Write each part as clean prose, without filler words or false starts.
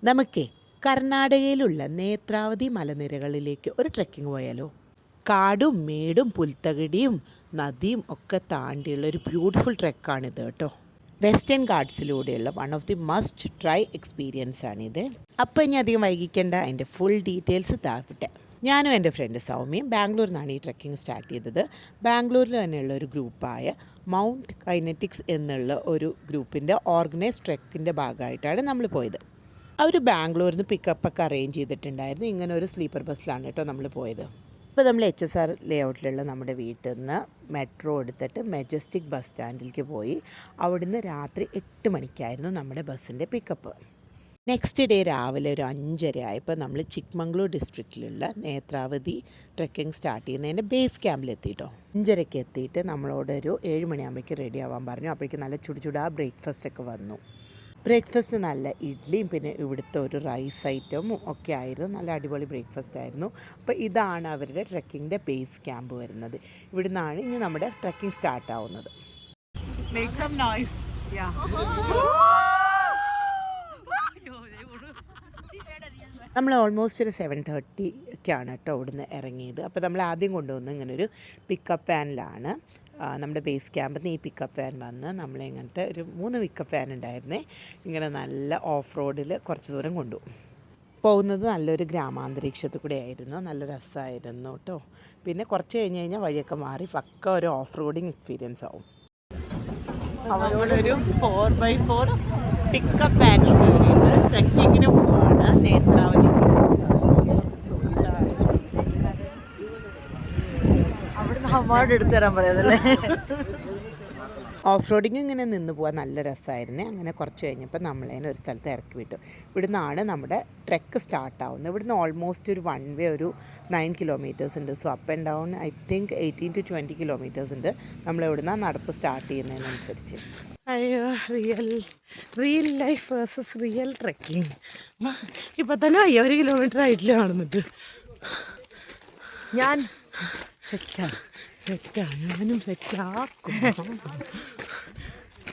നമുക്കേ കർണാടകയിലുള്ള നേത്രാവതി മലനിരകളിലേക്ക് ഒരു ട്രെക്കിംഗ് പോയാലോ? കാടും മേടും പുൽത്തകിടിയും നദിയും ഒക്കെ താണ്ടിയുള്ള ഒരു ബ്യൂട്ടിഫുൾ ട്രെക്കാണിത് കേട്ടോ. വെസ്റ്റേൺ ഗാർഡ്സിലൂടെയുള്ള one of the must try experience ആണിത്. അപ്പോൾ ഇനി അധികം വൈകിക്കേണ്ട, അതിൻ്റെ ഫുൾ ഡീറ്റെയിൽസ് താഴട്ടെ. ഞാനും എൻ്റെ ഫ്രണ്ട് സൗമ്യയും ബാംഗ്ലൂരിൽ നിന്നാണ് ഈ ട്രെക്കിംഗ് സ്റ്റാർട്ട് ചെയ്തത്. ബാംഗ്ലൂരിൽ തന്നെയുള്ള ഒരു ഗ്രൂപ്പായ മൗണ്ട് കൈനറ്റിക്സ് എന്നുള്ള ഒരു ഗ്രൂപ്പിൻ്റെ ഓർഗനൈസ് ട്രെക്കിൻ്റെ ഭാഗമായിട്ടാണ് നമ്മൾ പോയത്. അവർ ബാംഗ്ലൂരിൽ നിന്ന് പിക്കപ്പൊക്കെ അറേഞ്ച് ചെയ്തിട്ടുണ്ടായിരുന്നു. ഇങ്ങനെ ഒരു സ്ലീപ്പർ ബസ്സിലാണ് കേട്ടോ നമ്മൾ പോയത്. ഇപ്പോൾ നമ്മൾ HSR ലേഔട്ടിലുള്ള നമ്മുടെ വീട്ടിൽ നിന്ന് മെട്രോ എടുത്തിട്ട് മെജസ്റ്റിക് ബസ് സ്റ്റാൻഡിലേക്ക് പോയി. അവിടുന്ന് രാത്രി 8 മണിക്കായിരുന്നു നമ്മുടെ ബസ്സിൻ്റെ പിക്കപ്പ്. നെക്സ്റ്റ് ഡേ രാവിലെ ഒരു 5:30 ആയപ്പോൾ നമ്മൾ ചിക്മംഗ്ലൂർ ഡിസ്ട്രിക്റ്റിലുള്ള നേത്രാവതി ട്രെക്കിംഗ് സ്റ്റാർട്ട് ചെയ്യുന്നതിൻ്റെ ബേസ് ക്യാമ്പിലെത്തിയിട്ടോ. 5:30 എത്തിയിട്ട് നമ്മളോടൊരു 7 മണിയാകുമ്പോഴേക്കും റെഡി ആവാൻ പറഞ്ഞു. അപ്പോഴേക്കും നല്ല ചുടുചുടാ ബ്രേക്ക്ഫാസ്റ്റൊക്കെ വന്നു. ബ്രേക്ക്ഫാസ്റ്റ് നല്ല ഇഡ്ഡലിയും പിന്നെ ഇവിടുത്തെ ഒരു റൈസ് ഐറ്റമും ഒക്കെ ആയിരുന്നു. നല്ല അടിപൊളി ബ്രേക്ക്ഫാസ്റ്റ് ആയിരുന്നു. അപ്പോൾ ഇതാണ് അവരുടെ ട്രെക്കിങ്ങിൻ്റെ ബേസ് ക്യാമ്പ് വരുന്നത്. ഇവിടെ നിന്നാണ് ഇനി നമ്മുടെ ട്രെക്കിംഗ് സ്റ്റാർട്ട് ആവുന്നത്. നമ്മൾ ഓൾമോസ്റ്റ് ഒരു 7:30 കേട്ടോ ഇവിടുന്ന് ഇറങ്ങിയത്. അപ്പോൾ നമ്മൾ ആദ്യം കൊണ്ടുവന്ന് ഇങ്ങനൊരു പിക്കപ്പ് വാനിലാണ് നമ്മുടെ ബേസ് ക്യാമ്പിൽ നിന്ന് ഈ പിക്കപ്പ് വാൻ വന്ന് നമ്മളിങ്ങനത്തെ ഒരു 3 പിക്കപ്പ് വാൻ ഉണ്ടായിരുന്നേ. ഇങ്ങനെ നല്ല ഓഫ് റോഡിൽ കുറച്ച് ദൂരം കൊണ്ടുപോകും. പോകുന്നത് നല്ലൊരു ഗ്രാമാന്തരീക്ഷത്തിൽ കൂടെ ആയിരുന്നു. നല്ല രസമായിരുന്നു കേട്ടോ. പിന്നെ കുറച്ച് കഴിഞ്ഞ് വഴിയൊക്കെ മാറി പക്ക ഒരു ഓഫ് റോഡിങ് എക്സ്പീരിയൻസ് ആവും. അവരോടൊരു 4x4 പിക്കപ്പ് വാനിൽ കയറിയിട്ട് ട്രെക്കിങ്ങിന് പോവാണ് നേത്രാവതി. എടുത്തു തരാൻ പറയാതല്ലേ. ഓഫ് റോഡിങ് ഇങ്ങനെ നിന്ന് പോകാൻ നല്ല രസമായിരുന്നു. അങ്ങനെ കുറച്ച് കഴിഞ്ഞപ്പോൾ നമ്മളതിനെ ഒരു സ്ഥലത്ത് ഇറക്കി വിട്ടു. ഇവിടുന്നാണ് നമ്മുടെ ട്രെക്ക് സ്റ്റാർട്ട് ആവുന്നത്. ഇവിടുന്ന് ഓൾമോസ്റ്റ് ഒരു 1 വേ ഒരു 9 കിലോമീറ്റേഴ്സ് ഉണ്ട്. So up and down I think 18 to 20 kilometres ഉണ്ട്. നമ്മളിവിടുന്ന് നടപ്പ് സ്റ്റാർട്ട് ചെയ്യുന്നതിനനുസരിച്ച്. അയ്യോ, real life versus real trekking. ഇപ്പം തന്നെ 1 കിലോമീറ്റർ ആയിട്ടില്ല കാണുന്നിട്ട്. ഞാൻ ഞാനും സെറ്റാക്കും.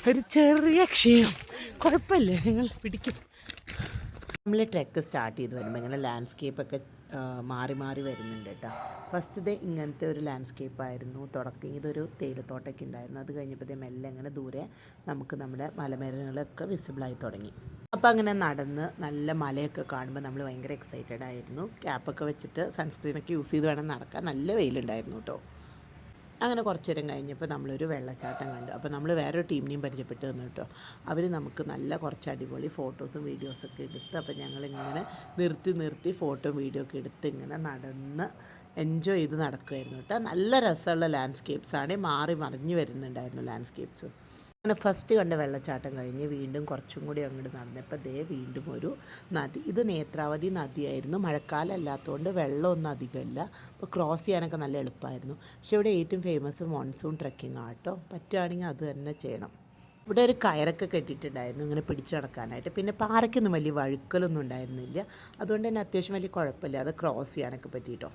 ഒരു ചെറിയ ക്ഷീണം, കുഴപ്പമില്ല, നിങ്ങൾ പിടിക്കും. നമ്മൾ ട്രെക്ക് സ്റ്റാർട്ട് ചെയ്ത് വരുമ്പോൾ ഇങ്ങനെ ലാൻഡ്സ്കേപ്പൊക്കെ മാറി മാറി വരുന്നുണ്ട് കേട്ടോ. ഫസ്റ്റ് ഇങ്ങനത്തെ ഒരു ലാൻഡ്സ്കേപ്പായിരുന്നു തുടക്കം. ഇതൊരു തേയിലത്തോട്ടമൊക്കെ ഉണ്ടായിരുന്നു. അത് കഴിഞ്ഞപ്പോഴത്തേ മെല്ലെ അങ്ങനെ ദൂരെ നമുക്ക് നമ്മുടെ മലനിരകളൊക്കെ വിസിബിളായി തുടങ്ങി. അപ്പോൾ അങ്ങനെ നടന്ന് നല്ല മലയൊക്കെ കാണുമ്പോൾ നമ്മൾ ഭയങ്കര എക്സൈറ്റഡ് ആയിരുന്നു. ക്യാപ്പൊക്കെ വെച്ചിട്ട് സൺസ്ക്രീനൊക്കെ യൂസ് ചെയ്ത് വേണം നടക്കാൻ. നല്ല വെയിലുണ്ടായിരുന്നു കേട്ടോ. അങ്ങനെ കുറച്ച് നേരം കഴിഞ്ഞപ്പോൾ നമ്മളൊരു വെള്ളച്ചാട്ടം കണ്ടു. അപ്പോൾ നമ്മൾ വേറൊരു ടീമിനെയും പരിചയപ്പെട്ട് തന്നു കേട്ടോ. അവർ നമുക്ക് നല്ല കുറച്ച് അടിപൊളി ഫോട്ടോസും വീഡിയോസൊക്കെ എടുത്ത്, അപ്പോൾ ഞങ്ങളിങ്ങനെ നിർത്തി ഫോട്ടോയും വീഡിയോ ഒക്കെ എടുത്ത് ഇങ്ങനെ നടന്ന് എൻജോയ് ചെയ്ത് നടക്കുമായിരുന്നു കേട്ടോ. നല്ല രസമുള്ള ലാൻഡ്സ്കേപ്സാണ്. മാറി മറിഞ്ഞ് വരുന്നുണ്ടായിരുന്നു ലാൻഡ്സ്കേപ്സ്. അങ്ങനെ ഫസ്റ്റ് കണ്ട വെള്ളച്ചാട്ടം കഴിഞ്ഞ് വീണ്ടും കുറച്ചും കൂടി അങ്ങോട്ട് നടന്നപ്പോൾ വീണ്ടും ഒരു നദി. ഇത് നേത്രാവതി നദിയായിരുന്നു. മഴക്കാലം അല്ലാത്തതുകൊണ്ട് വെള്ളമൊന്നും അധികമില്ല. അപ്പോൾ ക്രോസ് ചെയ്യാനൊക്കെ നല്ല എളുപ്പമായിരുന്നു. പക്ഷേ ഇവിടെ ഏറ്റവും ഫേമസ് മോൺസൂൺ ട്രെക്കിംഗ് ആട്ടോ. പറ്റുകയാണെങ്കിൽ അത് തന്നെ ചെയ്യണം. ഇവിടെ ഒരു കയറൊക്കെ കെട്ടിയിട്ടുണ്ടായിരുന്നു ഇങ്ങനെ പിടിച്ചു നടക്കാനായിട്ട്. പിന്നെ പാറയ്ക്കൊന്നും വലിയ വഴുക്കലൊന്നും ഉണ്ടായിരുന്നില്ല. അതുകൊണ്ട് തന്നെ അത്യാവശ്യം വലിയ കുഴപ്പമില്ല അത് ക്രോസ് ചെയ്യാനൊക്കെ പറ്റിയിട്ടോ.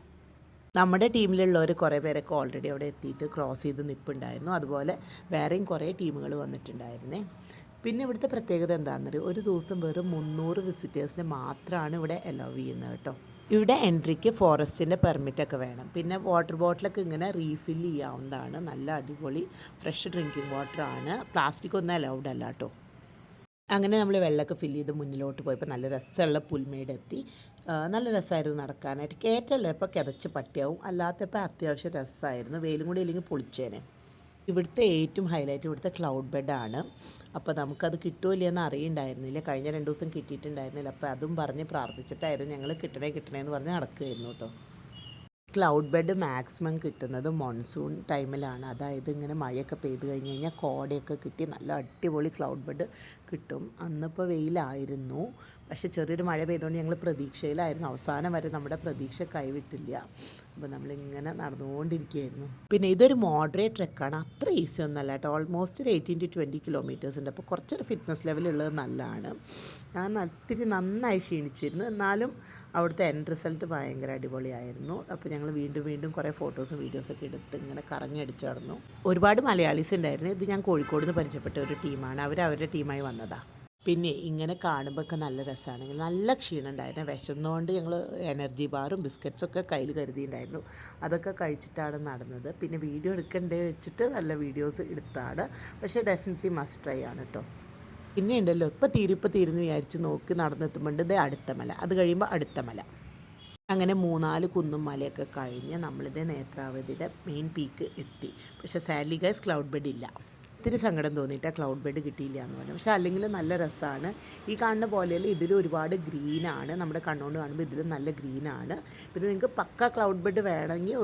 നമ്മുടെ ടീമിലുള്ളവർ കുറേ പേരൊക്കെ ഓൾറെഡി അവിടെ എത്തിയിട്ട് ക്രോസ് ചെയ്ത് നിൽപ്പുണ്ടായിരുന്നു. അതുപോലെ വേറെയും കുറേ ടീമുകൾ വന്നിട്ടുണ്ടായിരുന്നേ. പിന്നെ ഇവിടുത്തെ പ്രത്യേകത എന്താണെന്നറിയോ, ഒരു ദിവസം വെറും 300 വിസിറ്റേഴ്സിന് മാത്രമാണ് ഇവിടെ അലൗ ചെയ്യുന്നത് കേട്ടോ. ഇവിടെ എൻട്രിക്ക് ഫോറസ്റ്റിൻ്റെ പെർമിറ്റൊക്കെ വേണം. പിന്നെ വാട്ടർ ബോട്ടിലൊക്കെ ഇങ്ങനെ റീഫിൽ ചെയ്യാവുന്നതാണ്. നല്ല അടിപൊളി ഫ്രഷ് ഡ്രിങ്കിങ് വാട്ടറാണ്. പ്ലാസ്റ്റിക് ഒന്നും അലൗഡ് അല്ല കേട്ടോ. അങ്ങനെ നമ്മൾ വെള്ളമൊക്കെ ഫില്ല് ചെയ്ത് മുന്നിലോട്ട് പോയപ്പോൾ നല്ല രസമുള്ള പുൽമേടെത്തി. നല്ല രസമായിരുന്നു നടക്കാനായിട്ട്. കയറ്റമല്ലേ ഇപ്പോൾ കിതച്ച് പട്ടിയാവും, അല്ലാത്തപ്പോൾ അത്യാവശ്യം രസമായിരുന്നു. വെയിലും കൂടി ഇല്ലെങ്കിൽ പൊളിച്ചേനെ. ഇവിടുത്തെ ഏറ്റവും ഹൈലൈറ്റ് ഇവിടുത്തെ ക്ലൗഡ് ബെഡാണ്. അപ്പോൾ നമുക്കത് കിട്ടുമോ ഇല്ലയെന്ന് അറിയുണ്ടായിരുന്നില്ല. കഴിഞ്ഞ 2 ദിവസം കിട്ടിയിട്ടുണ്ടായിരുന്നില്ല. അപ്പോൾ അതും പറഞ്ഞ് പ്രാർത്ഥിച്ചിട്ടായിരുന്നു ഞങ്ങൾ കിട്ടണേന്ന് പറഞ്ഞ് നടക്കുകയായിരുന്നു കേട്ടോ. ക്ലൗഡ് ബെഡ് മാക്സിമം കിട്ടുന്നത് മോൺസൂൺ ടൈമിലാണ്. അതായത് ഇങ്ങനെ മഴയൊക്കെ പെയ്ത് കഴിഞ്ഞ് കഴിഞ്ഞാൽ കോടയൊക്കെ കിട്ടി നല്ല അടിപൊളി ക്ലൗഡ് ബെഡ് കിട്ടും. അന്നിപ്പോൾ വെയിലായിരുന്നു, പക്ഷേ ചെറിയൊരു മഴ പെയ്തുകൊണ്ട് ഞങ്ങൾ പ്രതീക്ഷയിലായിരുന്നു. അവസാനം വരെ നമ്മുടെ പ്രതീക്ഷ കൈവിട്ടില്ല. അപ്പോൾ നമ്മളിങ്ങനെ നടന്നുകൊണ്ടിരിക്കുകയായിരുന്നു. പിന്നെ ഇതൊരു മോഡറേറ്റ് ട്രെക്കാണ്, അത്ര ഈസി ഒന്നല്ല കേട്ടോ. ഓൾമോസ്റ്റ് ഒരു 18 to 20 കിലോമീറ്റേഴ്സ് ഉണ്ട്. അപ്പോൾ കുറച്ചൊരു ഫിറ്റ്നസ് ലെവലുള്ളത് നല്ലതാണ്. ഞാൻ ഒത്തിരി നന്നായി ക്ഷീണിച്ചിരുന്നു, എന്നാലും അവിടുത്തെ എൻഡ് റിസൾട്ട് ഭയങ്കര അടിപൊളിയായിരുന്നു. അപ്പോൾ ഞങ്ങൾ വീണ്ടും കുറേ ഫോട്ടോസും വീഡിയോസൊക്കെ എടുത്ത് ഇങ്ങനെ കറങ്ങി അടിച്ചു നടന്നു. ഒരുപാട് മലയാളീസ് ഉണ്ടായിരുന്നു. ഇത് ഞാൻ കോഴിക്കോട് നിന്ന് പരിചയപ്പെട്ട ഒരു ടീമാണ്. അവരുടെ ടീമായി വന്നതാണ്. പിന്നെ ഇങ്ങനെ കാണുമ്പോഴൊക്കെ നല്ല രസമാണ്. നല്ല ക്ഷീണം ഉണ്ടായിരുന്നു. വിശന്നുകൊണ്ട് ഞങ്ങൾ എനർജി ബാറും ബിസ്ക്കറ്റ്സൊക്കെ കയ്യിൽ കരുതിയിട്ടുണ്ടായിരുന്നു. അതൊക്കെ കഴിച്ചിട്ടാണ് നടന്നത്. പിന്നെ വീഡിയോ എടുക്കണ്ടേ വെച്ചിട്ട് നല്ല വീഡിയോസ് എടുത്താണ്. പക്ഷേ ഡെഫിനറ്റ്ലി മസ്റ്റ് ട്രൈ ആണ് കേട്ടോ. പിന്നെ ഉണ്ടല്ലോ ഇപ്പോൾ തീരുന്ന് വിചാരിച്ച് നോക്കി നടന്നെത്തുമ്പോണ്ട് ഇത് അടുത്ത മല, അത് കഴിയുമ്പോൾ അടുത്ത മല. അങ്ങനെ 3-4 കുന്നും മലയൊക്കെ കഴിഞ്ഞ് നമ്മളിത് നേത്രാവതിയുടെ മെയിൻ പീക്ക് എത്തി. പക്ഷേ സാഡ്ലി ഗൈസ് ക്ലൗഡ് ബെഡ് ഇല്ല. ഇത്തിരി സങ്കടം തോന്നിയിട്ട് ക്ലൗഡ് ബെഡ് കിട്ടിയില്ല എന്ന് പറഞ്ഞു. പക്ഷേ അല്ലെങ്കിൽ നല്ല രസമാണ്. ഈ കാണുന്ന പോലെയല്ല, ഇതിൽ ഒരുപാട് ഗ്രീനാണ്. നമ്മുടെ കണ്ണുകൊണ്ട് കാണുമ്പോൾ ഇതിലും നല്ല ഗ്രീനാണ്. പിന്നെ നിങ്ങൾക്ക് പക്ക ക്ലൗഡ് ബെഡ് വേണമെങ്കിൽ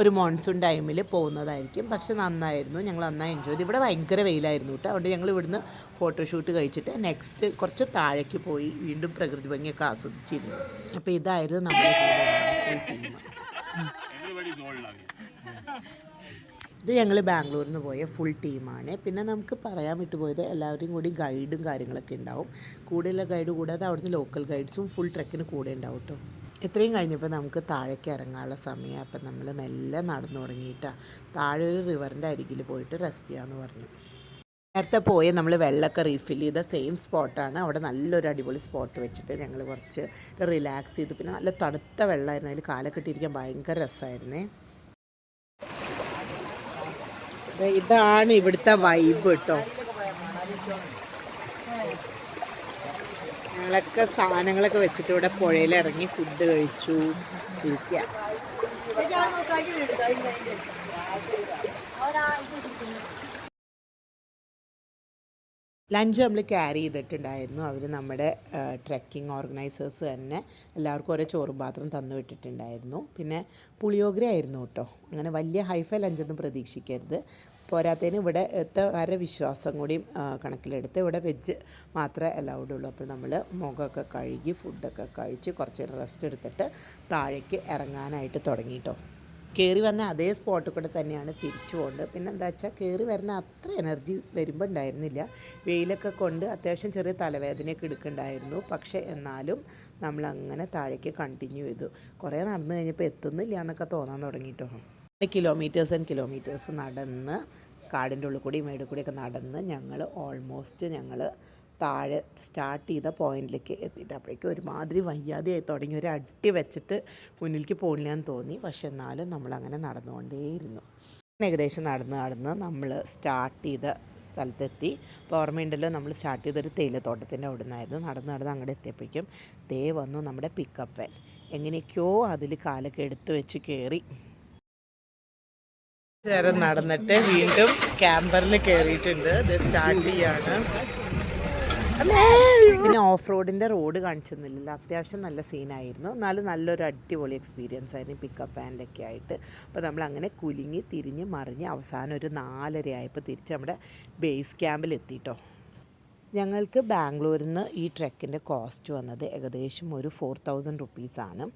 ഒരു മോൺസൂൺ ടൈമിൽ പോകുന്നതായിരിക്കും. പക്ഷെ നന്നായിരുന്നു, ഞങ്ങൾ നന്നായി എൻജോയ് ചെയ്തു. ഇവിടെ ഭയങ്കര വെയിലായിരുന്നു കേട്ടോ. അതുകൊണ്ട് ഞങ്ങൾ ഇവിടുന്ന് ഫോട്ടോഷൂട്ട് കഴിച്ചിട്ട് നെക്സ്റ്റ് കുറച്ച് താഴേക്ക് പോയി വീണ്ടും പ്രകൃതി ഭംഗിയൊക്കെ ആസ്വദിച്ചിരുന്നു. അപ്പോൾ ഇതായിരുന്നു നമ്മുടെ ഫുൾ ടീം. ഇത് ഞങ്ങൾ ബാംഗ്ലൂരിൽ നിന്ന് പോയ ഫുൾ ടീമാണ്. പിന്നെ നമുക്ക് പറയാൻ വിട്ടുപോയത് എല്ലാവരും കൂടി ഗൈഡും കാര്യങ്ങളൊക്കെ ഉണ്ടാവും. കൂടെയുള്ള ഗൈഡ് കൂടാതെ അവിടുന്ന് ലോക്കൽ ഗൈഡ്സും ഫുൾ ട്രെക്കിന് കൂടെ ഉണ്ടാവും കേട്ടോ. ഇത്രയും കഴിഞ്ഞപ്പോൾ നമുക്ക് താഴേക്ക് ഇറങ്ങാനുള്ള സമയം. അപ്പം നമ്മൾ മെല്ലെ നടന്നു തുടങ്ങിയിട്ടാണ്. താഴെ ഒരു റിവറിൻ്റെ അരികിൽ പോയിട്ട് റെസ്റ്റ് ചെയ്യാമെന്ന് പറഞ്ഞു. നേരത്തെ പോയി നമ്മൾ വെള്ളമൊക്കെ റീഫിൽ ചെയ്ത സെയിം സ്പോട്ടാണ്. അവിടെ നല്ലൊരു അടിപൊളി സ്പോട്ട് വെച്ചിട്ട് ഞങ്ങൾ കുറച്ച് റിലാക്സ് ചെയ്തു. പിന്നെ നല്ല തണുത്ത വെള്ളമായിരുന്നു, അതിൽ കാലൊക്കെ ഇട്ടിരിക്കാൻ ഭയങ്കര രസമായിരുന്നേ. ഇതാണ് ഇവിടുത്തെ വൈബ് കേട്ടോ. ഞങ്ങളൊക്കെ സാധനങ്ങളൊക്കെ വെച്ചിട്ട് ഇവിടെ പുഴയിലിറങ്ങി ഫുഡ് കഴിച്ചു ഇരിക്കുക. ലഞ്ച് നമ്മൾ ക്യാരി ചെയ്തിട്ടുണ്ടായിരുന്നു. അവർ നമ്മുടെ ട്രെക്കിംഗ് ഓർഗനൈസേഴ്സ് തന്നെ എല്ലാവർക്കും ഓരോ ചോറും പാത്രം തന്നു വിട്ടിട്ടുണ്ടായിരുന്നു. പിന്നെ പുളിയോഗ്ര ആയിരുന്നു കേട്ടോ. അങ്ങനെ വലിയ ഹൈഫൈ ലഞ്ചൊന്നും പ്രതീക്ഷിക്കരുത്. പോരാത്തതിന് ഇവിടുത്തെ വിശ്വാസം കൂടിയും കണക്കിലെടുത്ത് ഇവിടെ വെജ് മാത്രമേ അലൗഡ് ഉള്ളൂ. അപ്പോൾ നമ്മൾ മുഖമൊക്കെ കഴുകി ഫുഡൊക്കെ കഴിച്ച് കുറച്ച് നേരം റെസ്റ്റ് എടുത്തിട്ട് താഴേക്ക് ഇറങ്ങാനായിട്ട് തുടങ്ങി കേട്ടോ. കയറി വന്ന അതേ സ്പോട്ടിൽ കൂടെ തന്നെയാണ് തിരിച്ചു പോകേണ്ടത്. പിന്നെ എന്താ വെച്ചാൽ കയറി വരുന്ന അത്ര എനർജി വരുമ്പോൾ ഉണ്ടായിരുന്നില്ല. വെയിലൊക്കെ കൊണ്ട് അത്യാവശ്യം ചെറിയ തലവേദനയൊക്കെ എടുക്കുന്നുണ്ടായിരുന്നു. പക്ഷേ എന്നാലും നമ്മളങ്ങനെ താഴേക്ക് കണ്ടിന്യൂ ചെയ്തു. കുറേ നടന്നു കഴിഞ്ഞപ്പോൾ എത്തുന്നില്ല എന്നൊക്കെ തോന്നാൻ തുടങ്ങിയിട്ടോ. കിലോമീറ്റേഴ്സ് നടന്ന് കാടിൻ്റെ ഉള്ളിൽ കൂടി മേടിൽ കൂടിയൊക്കെ നടന്ന് ഞങ്ങൾ താഴെ സ്റ്റാർട്ട് ചെയ്ത പോയിന്റിലേക്ക് എത്തിയിട്ട് അപ്പോഴേക്കും ഒരുമാതിരി വയ്യാതെയായി തുടങ്ങി. ഒരു അടി വെച്ചിട്ട് മുന്നിലേക്ക് പോകില്ലെന്ന് തോന്നി. പക്ഷെ എന്നാലും നമ്മളങ്ങനെ നടന്നുകൊണ്ടേയിരുന്നു. ഏകദേശം നടന്ന് നമ്മൾ സ്റ്റാർട്ട് ചെയ്ത സ്ഥലത്തെത്തി. അപ്പോൾ ഓർമ്മയുണ്ടല്ലോ, നമ്മൾ സ്റ്റാർട്ട് ചെയ്തൊരു തേയിലത്തോട്ടത്തിൻ്റെ അവിടെ നിന്നായിരുന്നു. നടന്ന് അങ്ങോട്ട് എത്തിയപ്പോഴേക്കും വന്നു നമ്മുടെ പിക്കപ്പ് വാൻ. എങ്ങനെയൊക്കെയോ അതിൽ കാലൊക്കെ എടുത്ത് വെച്ച് കയറി നേരം നടന്നിട്ട് വീണ്ടും ക്യാമ്പറിൽ കയറിയിട്ടുണ്ട്. ഇത് സ്റ്റാർട്ട് ചെയ്യാണ്. പിന്നെ ഓഫ് റോഡിൻ്റെ റോഡ് കാണിച്ചൊന്നുമില്ലല്ലോ. അത്യാവശ്യം നല്ല സീനായിരുന്നു. എന്നാലും നല്ലൊരു അടിപൊളി എക്സ്പീരിയൻസ് ആയിരുന്നു പിക്കപ്പ് വാനിലൊക്കെ ആയിട്ട്. അപ്പോൾ നമ്മളങ്ങനെ കുലുങ്ങി തിരിഞ്ഞ് മറിഞ്ഞ് അവസാനം ഒരു 4:30 ആയപ്പോൾ തിരിച്ച് നമ്മുടെ ബേസ് ക്യാമ്പിൽ എത്തിയിട്ടോ. ഞങ്ങൾക്ക് ബാംഗ്ലൂരിൽ നിന്ന് ഈ ട്രെക്കിൻ്റെ കോസ്റ്റ് വന്നത് ഏകദേശം ഒരു 4000 റുപ്പീസാണ്.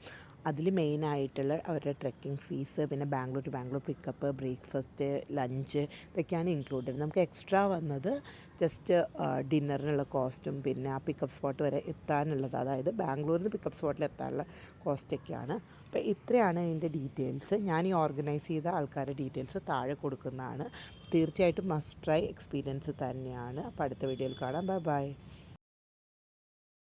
അതിൽ മെയിനായിട്ടുള്ള അവരുടെ ട്രെക്കിംഗ് ഫീസ്, പിന്നെ Bangalore to Bangalore pickup, breakfast, lunch ഇതൊക്കെയാണ് ഇൻക്ലൂഡഡ്. നമുക്ക് എക്സ്ട്രാ വന്നത് ജസ്റ്റ് ഡിന്നറിനുള്ള കോസ്റ്റും പിന്നെ ആ പിക്കപ്പ് സ്പോട്ട് വരെ എത്താനുള്ളത്, അതായത് ബാംഗ്ലൂരിൽ നിന്ന് പിക്കപ്പ് സ്പോട്ടിൽ എത്താനുള്ള കോസ്റ്റൊക്കെയാണ്. അപ്പോൾ ഇത്രയാണ് അതിൻ്റെ ഡീറ്റെയിൽസ്. ഞാൻ ഈ ഓർഗനൈസ് ചെയ്ത ആൾക്കാരുടെ ഡീറ്റെയിൽസ് താഴെ കൊടുക്കുന്നതാണ്. തീർച്ചയായിട്ടും മസ്റ്റ് ട്രൈ എക്സ്പീരിയൻസ് തന്നെയാണ്. അപ്പോൾ അടുത്ത വീഡിയോയിൽ കാണാം. ബൈ.